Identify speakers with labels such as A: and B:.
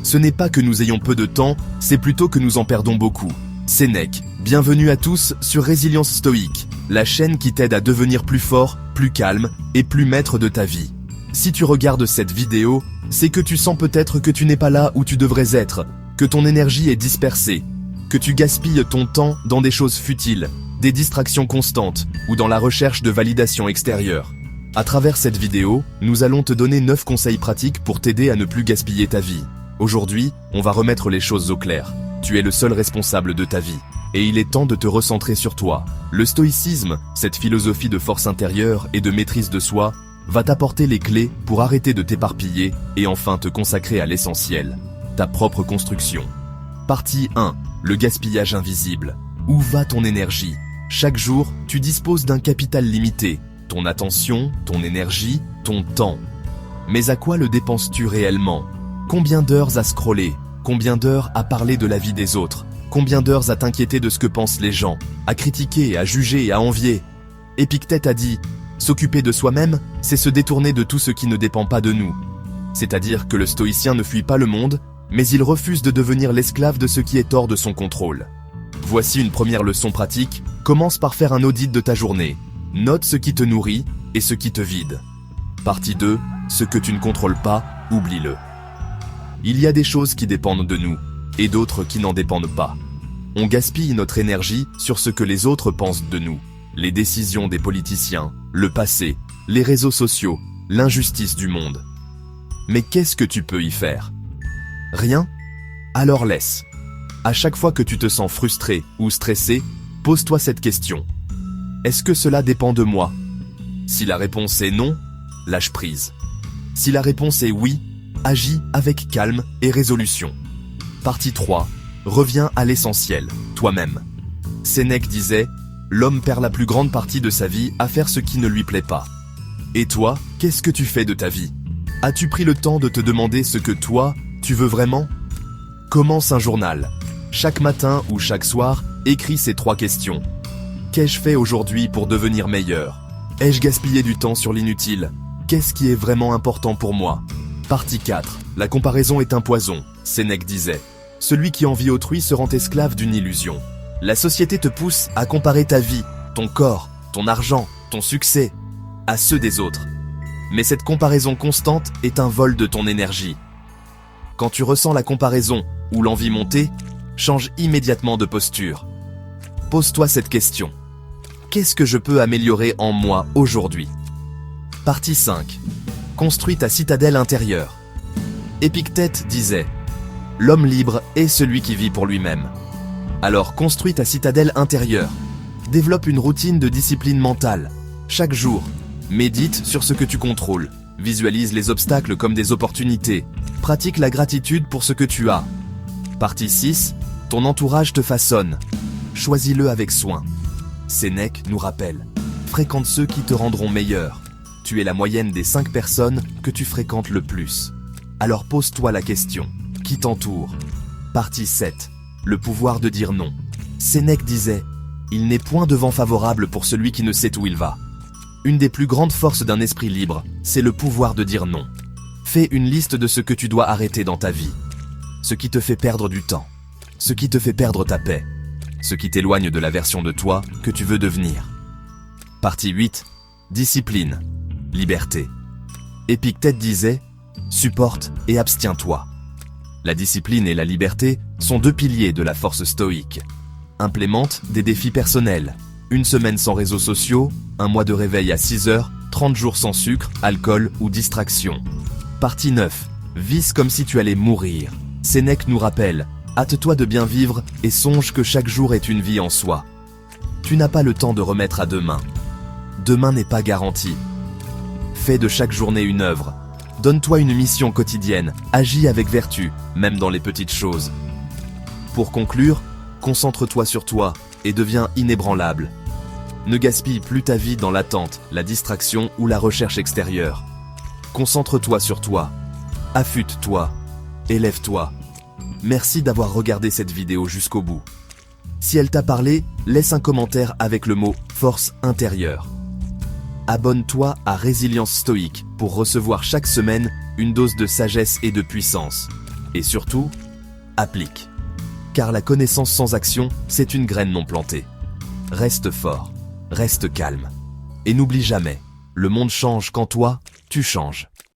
A: Ce n'est pas que nous ayons peu de temps, c'est plutôt que nous en perdons beaucoup. Sénèque, bienvenue à tous sur Résilience Stoïque, la chaîne qui t'aide à devenir plus fort, plus calme et plus maître de ta vie. Si tu regardes cette vidéo, c'est que tu sens peut-être que tu n'es pas là où tu devrais être, que ton énergie est dispersée, que tu gaspilles ton temps dans des choses futiles, des distractions constantes ou dans la recherche de validation extérieure. À travers cette vidéo, nous allons te donner 9 conseils pratiques pour t'aider à ne plus gaspiller ta vie. Aujourd'hui, on va remettre les choses au clair. Tu es le seul responsable de ta vie. Et il est temps de te recentrer sur toi. Le stoïcisme, cette philosophie de force intérieure et de maîtrise de soi, va t'apporter les clés pour arrêter de t'éparpiller et enfin te consacrer à l'essentiel, ta propre construction. Partie 1. Le gaspillage invisible. Où va ton énergie? Chaque jour, tu disposes d'un capital limité. Ton attention, ton énergie, ton temps. Mais à quoi le dépenses-tu réellement? Combien d'heures à scroller? Combien d'heures à parler de la vie des autres? Combien d'heures à t'inquiéter de ce que pensent les gens? À critiquer, à juger et à envier? Épictète a dit, s'occuper de soi-même, c'est se détourner de tout ce qui ne dépend pas de nous. C'est-à-dire que le stoïcien ne fuit pas le monde, mais il refuse de devenir l'esclave de ce qui est hors de son contrôle. Voici une première leçon pratique, commence par faire un audit de ta journée. Note ce qui te nourrit et ce qui te vide. Partie 2, ce que tu ne contrôles pas, oublie-le. Il y a des choses qui dépendent de nous, et d'autres qui n'en dépendent pas. On gaspille notre énergie sur ce que les autres pensent de nous. Les décisions des politiciens, le passé, les réseaux sociaux, l'injustice du monde. Mais qu'est-ce que tu peux y faire? Rien? Alors laisse. À chaque fois que tu te sens frustré ou stressé, pose-toi cette question. Est-ce que cela dépend de moi? Si la réponse est non, lâche prise. Si la réponse est oui, agis avec calme et résolution. Partie 3. Reviens à l'essentiel, toi-même. Sénèque disait, l'homme perd la plus grande partie de sa vie à faire ce qui ne lui plaît pas. Et toi, qu'est-ce que tu fais de ta vie? As-tu pris le temps de te demander ce que toi, tu veux vraiment? Commence un journal. Chaque matin ou chaque soir, écris ces 3 questions. Qu'ai-je fait aujourd'hui pour devenir meilleur? Ai-je gaspillé du temps sur l'inutile? Qu'est-ce qui est vraiment important pour moi? Partie 4. La comparaison est un poison, Sénèque disait. Celui qui envie autrui se rend esclave d'une illusion. La société te pousse à comparer ta vie, ton corps, ton argent, ton succès, à ceux des autres. Mais cette comparaison constante est un vol de ton énergie. Quand tu ressens la comparaison ou l'envie monter, change immédiatement de posture. Pose-toi cette question. Qu'est-ce que je peux améliorer en moi aujourd'hui? Partie 5. Construis ta citadelle intérieure. Épictète disait, l'homme libre est celui qui vit pour lui-même. Alors construis ta citadelle intérieure. Développe une routine de discipline mentale. Chaque jour, médite sur ce que tu contrôles. Visualise les obstacles comme des opportunités. Pratique la gratitude pour ce que tu as. Partie 6. Ton entourage te façonne. Choisis-le avec soin. Sénèque nous rappelle, fréquente ceux qui te rendront meilleur. Tu es la moyenne des 5 personnes que tu fréquentes le plus. Alors pose-toi la question, qui t'entoure? Partie 7. Le pouvoir de dire non. Sénèque disait, il n'est point de vent favorable pour celui qui ne sait où il va. Une des plus grandes forces d'un esprit libre, c'est le pouvoir de dire non. Fais une liste de ce que tu dois arrêter dans ta vie. Ce qui te fait perdre du temps. Ce qui te fait perdre ta paix. Ce qui t'éloigne de la version de toi que tu veux devenir. Partie 8. Discipline. Liberté. Épictète disait, supporte et abstiens-toi. La discipline et la liberté sont 2 piliers de la force stoïque. Implémente des défis personnels. 1 semaine sans réseaux sociaux, 1 mois de réveil à 6 heures, 30 jours sans sucre, alcool ou distraction. Partie 9. Vis comme si tu allais mourir. Sénèque nous rappelle, hâte-toi de bien vivre et songe que chaque jour est une vie en soi. Tu n'as pas le temps de remettre à demain. Demain n'est pas garanti. Fais de chaque journée une œuvre. Donne-toi une mission quotidienne, agis avec vertu, même dans les petites choses. Pour conclure, concentre-toi sur toi et deviens inébranlable. Ne gaspille plus ta vie dans l'attente, la distraction ou la recherche extérieure. Concentre-toi sur toi. Affûte-toi. Élève-toi. Merci d'avoir regardé cette vidéo jusqu'au bout. Si elle t'a parlé, laisse un commentaire avec le mot « force intérieure ». Abonne-toi à Résilience Stoïque pour recevoir chaque semaine une dose de sagesse et de puissance. Et surtout, applique. Car la connaissance sans action, c'est une graine non plantée. Reste fort, reste calme. Et n'oublie jamais, le monde change quand toi, tu changes.